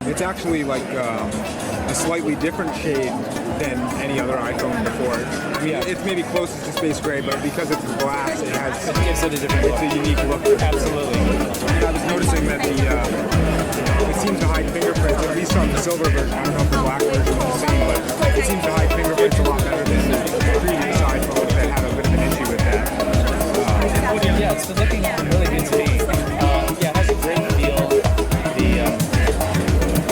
It's actually like a slightly different shade than any other iPhone before. Yeah. It's maybe closest to space gray, but because it's glass, it gives it a different look. It's a unique look. Absolutely. And I was noticing that it seems to hide fingerprints, at least on the silver version. I don't know if the black version is the same, but it seems to hide fingerprints a lot better than the previous iPhones that had a bit of an issue with that. Yeah, it's been looking really good to me. Yeah, it has a great feel.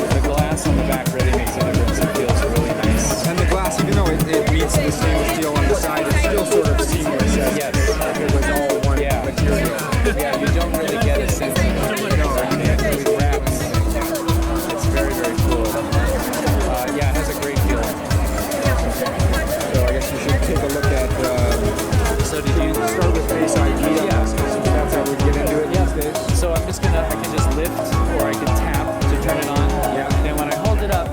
The glass on the back really makes a difference. It feels really nice. And the glass, even though it meets the stainless steel on the side, it's still sort of seamless as if it was all one material. Yeah, you don't really get a sense of it really wraps. It's very, very cool. Yeah, it has a great feel. So I guess we should take a look at. So did you start with Face ID? Yeah, that's how we get into it these days. So I'm just I can just lift or I can tap to turn it on. Yeah. And then when I hold it up,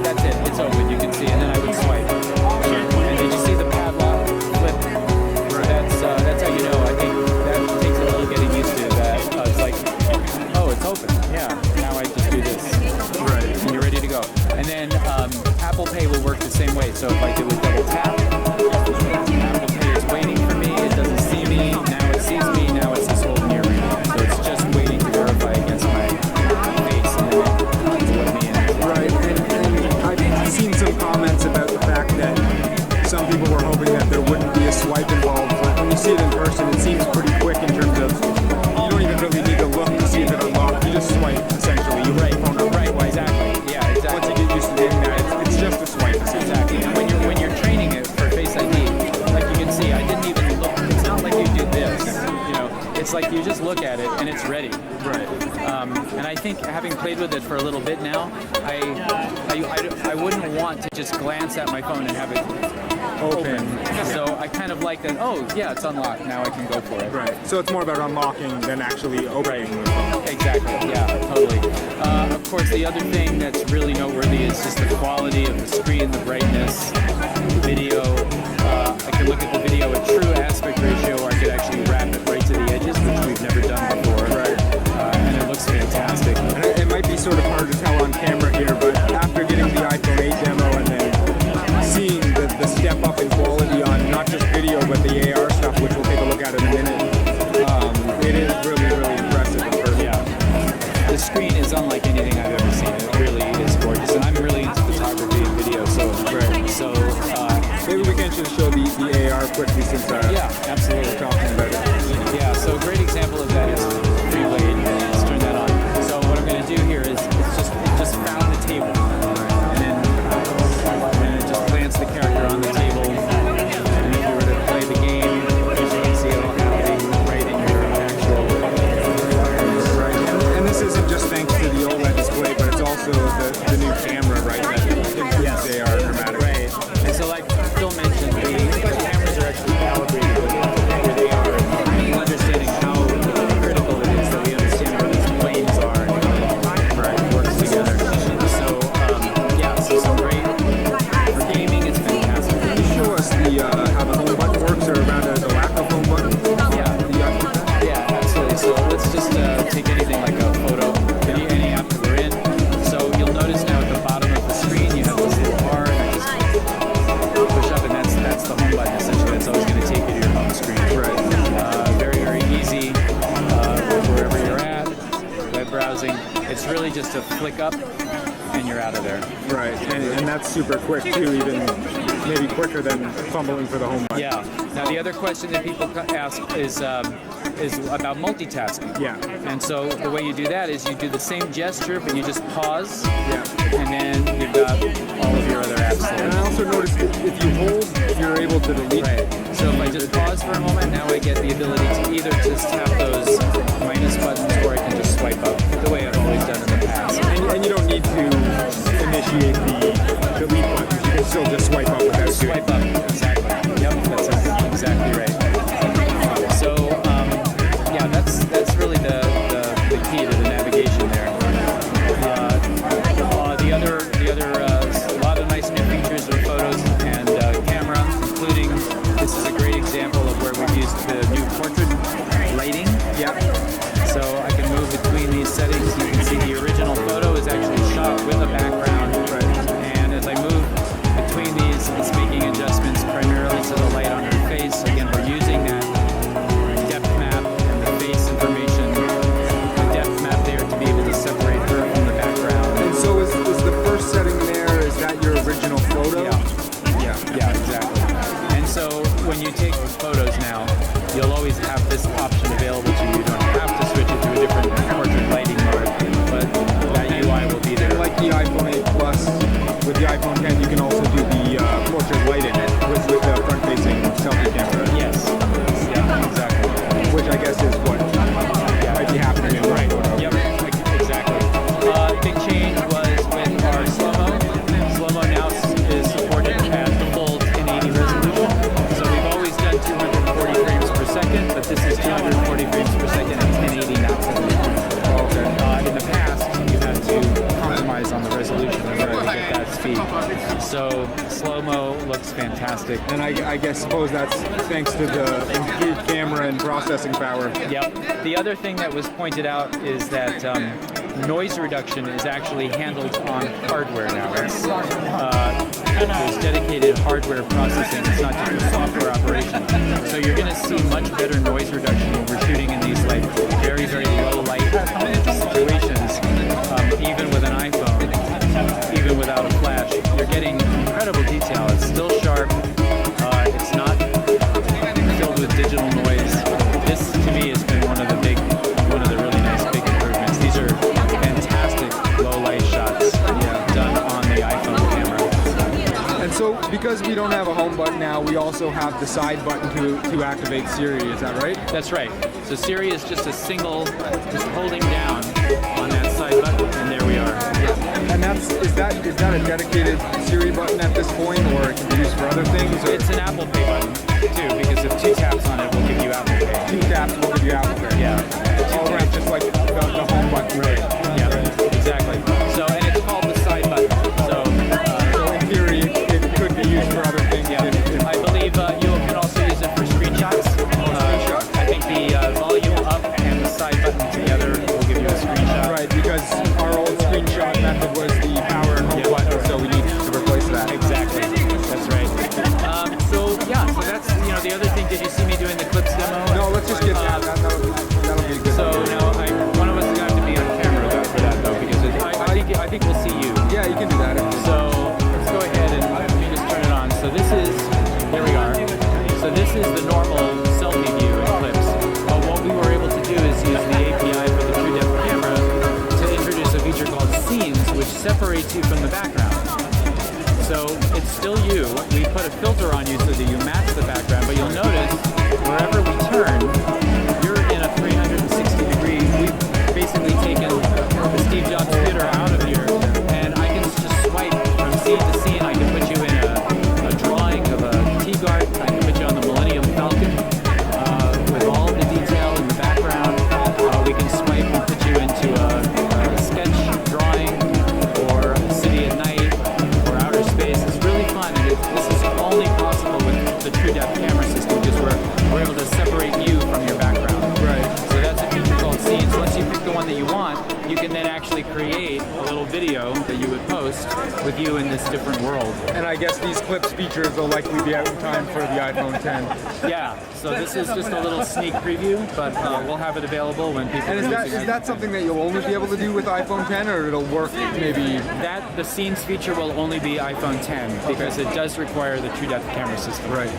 that's it. It's open. You can see, and then I would swipe. And did you see the padlock flip? Right. That's how you know. I think that takes a little getting used to. That it's like, oh, it's open. Yeah. Now I just do this. Right. And you're ready to go. And then Apple Pay will work the same way. So if I do a double tap, Apple Pay is waiting for me. It doesn't see me. Now it sees me. Now it's just holding near me. So it's just waiting to verify against my face and then it let me in. Right. And I've seen some comments about the fact that some people were hoping that there wouldn't be a swipe involved. But when you see it in person, it seems pretty quick in terms of you don't even really need to look to see if it unlocked. You just swipe, essentially. You hold your phone up. Right. Well, exactly. Yeah, exactly. Once you get used to doing that, it's just a swipe. Exactly. And when you're training it for Face ID, like you can see, I didn't even look. It's not like you do this. You know, it's like you just look at it and it's ready. Right. And I think having played with it for a little bit now, I wouldn't want to just glance at my phone and have it open. So I kind of like that. Oh, yeah, it's unlocked. Now I can go for it. Right. So it's more about unlocking than actually opening. Exactly. Yeah, totally. Of course, the other thing that's really noteworthy is just the quality of the screen, the brightness, video. I can look at the video at true aspect ratio, or I could actually wrap it right to the edges, which we've never done before. Right. And it looks fantastic. And it might be sort of hard to tell on camera here, but after getting the iPhone 8 demo and then seeing the step up in quality on not just video but the AR stuff, which we'll take a look at in a minute, it is really, really impressive in person. Yeah. The screen is unlike anything I've ever seen. It really is gorgeous. And I'm really into photography and video, so maybe we can just show the AR quickly since yeah, absolutely. we're talking about it. Yeah, so a great example of that is Freeway. Let's turn that on. So what I'm going to do here is it just found the table, and then it just plants the character on the table. And if you were to play the game, you can see it all happening right in your actual. Right. And this isn't just thanks to the OLED display, but it's also the new camera, right? That improves AR dramatically. Right. And so, like Phil mentioned, the cameras are actually calibrated with AR, understanding how critical it is that we understand where these planes are and how it works together. So, so some great for gaming. It's fantastic. Can you show us how the home button works, or rather the lack of home button? Yeah, absolutely. So let's just take anything like a photo, any app that we're in. So you'll notice now at the bottom of the screen you have this little bar, and I just push up, and that's the home button. Essentially, that's always going to take you to your home screen. Right. Very, very easy. Wherever you're at, web browsing. It's really just a flick up, and you're out of there. Right, and that's super quick too, even maybe quicker than fumbling for the home button. Yeah. Now the other question that people ask is about multitasking. Yeah. And so the way you do that is you do the same gesture, but you just pause. Yeah. And then you've got all of your other apps there. And I also noticed if you hold, you're able to delete. Right. So if I just pause for a moment, now I get the ability to either just tap those minus buttons, or I can just swipe up the way I've always done in the past. And you don't need to initiate the delete button. You can still just swipe up without Swipe up, exactly. Yep, that's exactly right. So, that's really the key to the navigation there. The other a lot of nice new features with photos and camera, including this is a great example of where we've used the new portrait lighting. have this option available to you. You don't have to switch it to a different portrait lighting mode, but that UI will be there. Like the iPhone 8 Plus, with the iPhone 10, you can also do the portrait lighting with the front-facing selfie camera. Yes. Yeah, exactly. Which I guess is what might be happening in Right. photo. Yep. Exactly. Big change was with our slow-mo. Slow-mo now is supported at full 1080 resolution. So we've always done 240 frames per second, but this is 240 frames per second at 1080 now. In the past, you had to compromise on the resolution in order to get that speed. So slow-mo looks fantastic. And I suppose that's thanks to the improved camera and processing power. Yep. The other thing that was pointed out is that noise reduction is actually handled on hardware now. There's dedicated hardware processing. It's not just a software operation. So you're going to see much better noise reduction when we're shooting in these like very, very low light situations. Even with an iPhone, even without a flash, you're getting incredible detail. It's still sharp. It's not filled with digital noise. This, to me, has been one of the really nice big improvements. These are fantastic low light shots done on the iPhone camera. And so, because we don't have a home button now, we also have the side button to activate Siri. Is that right? That's right. So Siri is just a single, just holding down on that side button, and there we are. And is that a dedicated Siri button at this point, or it can be used for other things? Or? It's an Apple Pay button too, because if 2 taps on it will give you Apple Pay. 2 taps will give you Apple Pay. Yeah. All right, just like the home button. Right. Yeah. Exactly. So, and it's called the side button. So in theory, it could be used for other things. Yeah. I believe you can also use it for screenshots. I think the volume up and the side button together will give you a screenshot. Right, because our old screenshot method was the power and home button, so we need to replace that. Exactly. That's right. So that's the other thing. Did you see me doing the clips demo? No, let's just get that. That'll be good. So now one of us is going to have to be on camera for that though, because I think we'll see you. Yeah, you can do that. So let's go ahead and let me just turn it on. So here we are. So this is the normal selfie view in clips. But what we were able to do is use the API for the True Depth camera to introduce a feature called Scenes, which separates you from the background. So it's still you. We put a filter on you so that you match the background, but you'll notice wherever we turn, you're in a 360 degree. We've basically taken the Steve Jobs theater out of here, and I can just swipe from scene to scene. I can put you in a drawing of a T-Guard. I can put you on the Millennium Falcon with all the detail in the background. We can swipe and put you into a sketch drawing or a city at night or outer space. It's really fun, and this is only possible with the True Depth camera system because we're able to separate you from your background. Right. So that's a feature called Scenes. Once you pick the one that you want, you can then actually create a little video that you would post with you in this different world. And I guess these clips features will likely be out in time for the iPhone 10. Yeah, so this is just a little sneak preview, but we'll have it available when people And are using is it. that something that you'll only be able to do with iPhone 10, or it'll work maybe? The Scenes feature will only be iPhone 10 because it does require the True Depth camera system. Right.